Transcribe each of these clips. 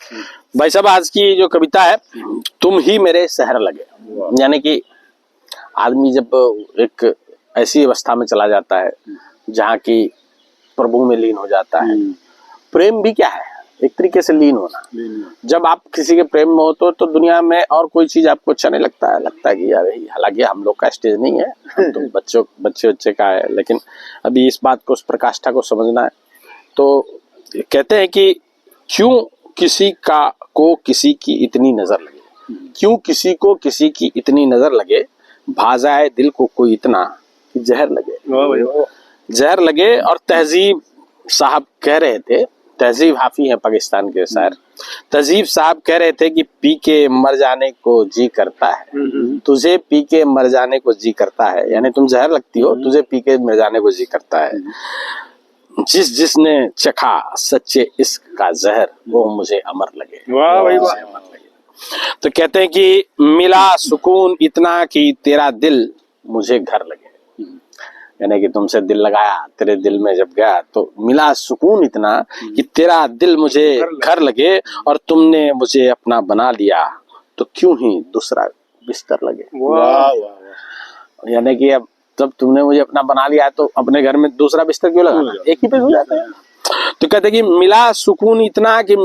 भाई साहब, आज की जो कविता है, तुम ही मेरे शहर लगे। यानी कि आदमी जब एक ऐसी अवस्था में चला जाता है जहाँ की प्रभु में लीन हो जाता है। प्रेम भी क्या है? एक तरीके से लीन होना। जब आप किसी के प्रेम में हो तो दुनिया में और कोई चीज आपको अच्छा नहीं लगता है। लगता है कि यार, हालांकि हम लोग का स्टेज नहीं है, हम तो बच्चे का है, लेकिन अभी इस बात को, उस प्रकाष्ठा को समझना है। तो कहते हैं कि क्यों किसी को किसी की इतनी नजर लगे, क्यों किसी को किसी की इतनी नजर लगे, भा जाए दिल को कोई इतना कि जहर लगे। जहर लगे। और तहजीब साहब कह रहे थे, तहजीब हाफी है पाकिस्तान के शायर, तहजीब साहब कह रहे थे कि पी के मर जाने को जी करता है, तुझे पी के मर जाने को जी करता है। यानी तुम जहर लगती हो, तुझे पी के मर जाने को जी करता है। जिसने चखा सच्चे इश्क का जहर, वो मुझे अमर लगे। वाह भाई वाह। तो कहते हैं कि मिला सुकून इतना कि तेरा दिल मुझे घर लगे। यानी कि तुमसे दिल लगाया, तेरे दिल में जब गया तो मिला सुकून इतना कि तेरा दिल मुझे घर लगे, और तुमने मुझे अपना बना लिया तो क्यों ही दूसरा बिस्तर लगे। वाह। यानी कि अब जब तुमने मुझे अपना बना लिया तो अपने घर में दूसरा बिस्तर क्यों लगाना, एक ही पे हो जाता है। तो कहते कि मिला सुकून इतना कि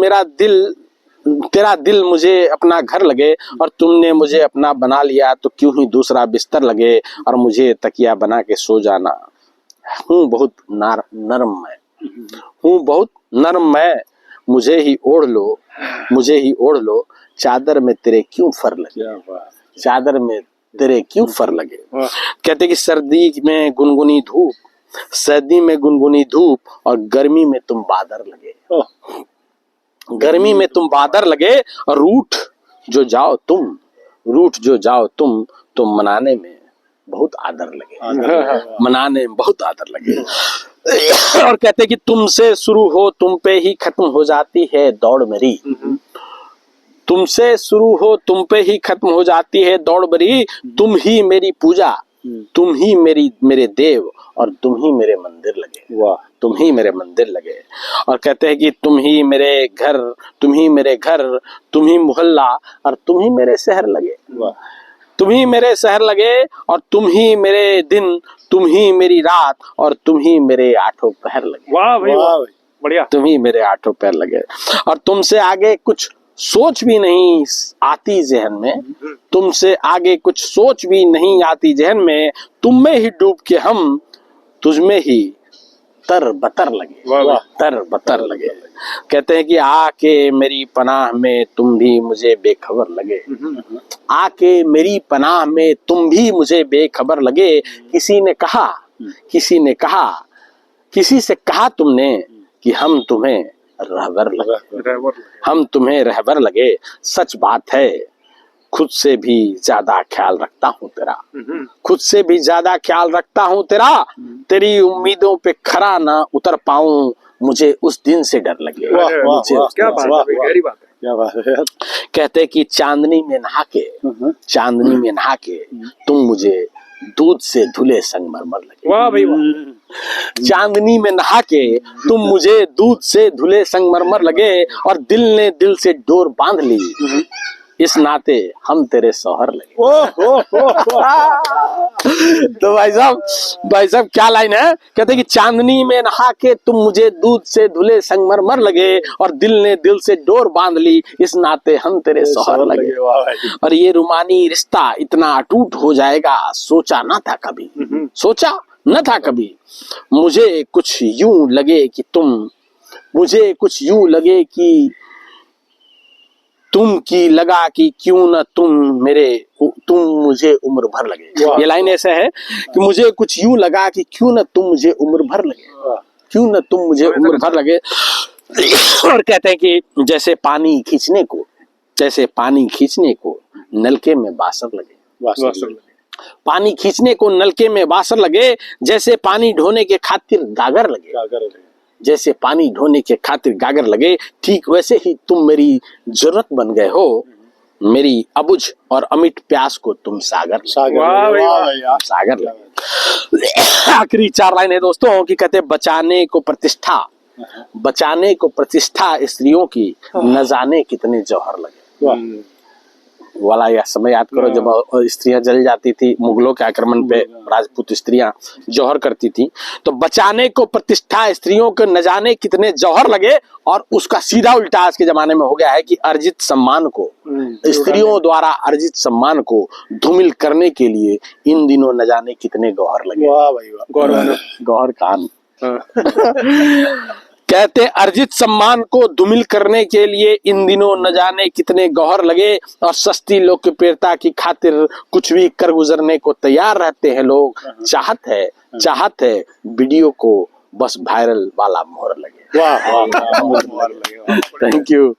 तेरा दिल मुझे अपना घर लगे, और तुमने मुझे अपना बना लिया तो क्यों ही दूसरा बिस्तर लगे, और मुझे तकिया बना के सो जाना। हूँ बहुत नरम मैं, हूँ बहुत नरम मैं, मुझे ही ओढ़ लो, मुझे ही ओढ़ लो, चादर में तेरे क्यों फर लगे, चादर में तेरे क्यों फर लगे। कहते कि सर्दी में गुनगुनी धूप, सर्दी में गुनगुनी धूप, और गर्मी में तुम बादर लगे, गर्मी में तुम बादर लगे, और रूठ जो जाओ तुम तो मनाने में बहुत आदर लगे, मनाने में बहुत आदर लगे। और कहते कि तुमसे शुरू हो तुम पे ही खत्म हो जाती है दौड़ मेरी, तुमसे शुरू हो तुम पे ही खत्म हो जाती है दौड़ मेरी, तुम ही मेरी पूजा, तुम ही मेरे देव, और तुम ही मेरे मंदिर लगे। वाह। तुम ही मेरे मंदिर लगे। और कहते हैं कि तुम ही मेरे घर, तुम ही मेरे घर, तुम ही मोहल्ला, और तुम ही मेरे शहर लगे। वाह। तुम ही मेरे शहर लगे, और तुम ही मेरे दिन, तुम ही मेरी रात, और तुम ही मेरे आठों पहर लगे। वाह भाई वाह, बढ़िया। तुम ही मेरे आठों पैर लगे, और तुमसे आगे कुछ सोच भी नहीं आती जहन में, तुमसे आगे कुछ सोच भी नहीं आती जहन में, तुम में ही डूब के हम तुझमें ही तर बतर लगे। तर बतर लगे। कहते हैं कि आके मेरी पनाह में तुम भी मुझे बेखबर लगे, आके मेरी पनाह में तुम भी मुझे बेखबर लगे। किसी से कहा तुमने कि हम तुम्हें रहबर लगे, हम तुम्हें रहबर लगे। सच बात है, खुद से भी ज्यादा ख्याल रखता हूँ तेरा, खुद से भी ज्यादा ख्याल रखता हूँ तेरा, तेरी उम्मीदों पे खरा ना उतर पाऊं, मुझे उस दिन से डर लगे। क्या बात है, क्या बात है। कहते कि चांदनी में नहा के तुम मुझे दूध से धुले संगमरमर लगे। वाह भाई वाह। चांदनी में नहा के तुम मुझे दूध से धुले संगमरमर लगे, और दिल ने दिल से डोर बांध ली, इस नाते हम तेरे शौहर लगे। तो भाई साहब क्या लाइन है? कहते कि चांदनी में नहा के तुम मुझे दूध से धुले संगमरमर लगे, और दिल ने दिल से डोर बांध ली, इस नाते हम तेरे शौहर लगे। और ये रुमानी रिश्ता इतना अटूट हो जाएगा, सोचा न था कभी, सोचा न था कभी। मुझे कुछ यूं लगे कि तुम की लगा कि क्यों न तुम मुझे उम्र भर लगे। ये लाइन ऐसा है कि मुझे कुछ यूं लगा कि क्यों न तुम मुझे उम्र भर लगे, क्यों न तुम मुझे उम्र भर लगे। और कहते हैं कि जैसे पानी खींचने को नलके में बासर लगे, पानी खींचने को नलके में बासर लगे, जैसे पानी ढोने के खातिर गागर लगे, जैसे पानी ढोने के खातिर गागर लगे, ठीक वैसे ही तुम मेरी जरूरत बन गए हो, मेरी अबुझ और अमिट प्यास को तुम सागर लगे। आखिरी 4 लाइन है दोस्तों कि कहते बचाने को प्रतिष्ठा बचाने को प्रतिष्ठा स्त्रियों की, न जाने कितने जौहर लगे। वाला यह समय याद करो जब स्त्रियां जल जाती थी मुगलों के आक्रमण पे, राजपूत स्त्रियां जौहर करती थी। तो बचाने को प्रतिष्ठा स्त्रियों को न जाने कितने जौहर लगे, और उसका सीधा उल्टा आज के जमाने में हो गया है कि अर्जित सम्मान को, स्त्रियों द्वारा अर्जित सम्मान को धूमिल करने के लिए इन दिनों न जाने कितने गौहर लगे। वाह भाई वाह, गौहर कान कहते अर्जित सम्मान को धूमिल करने के लिए इन दिनों न जाने कितने गौहर लगे, और सस्ती लोकप्रियता की खातिर कुछ भी कर गुजरने को तैयार रहते हैं लोग। चाहत है वीडियो को बस वायरल वाला मोहर लगे। वाह वाह, थैंक यू।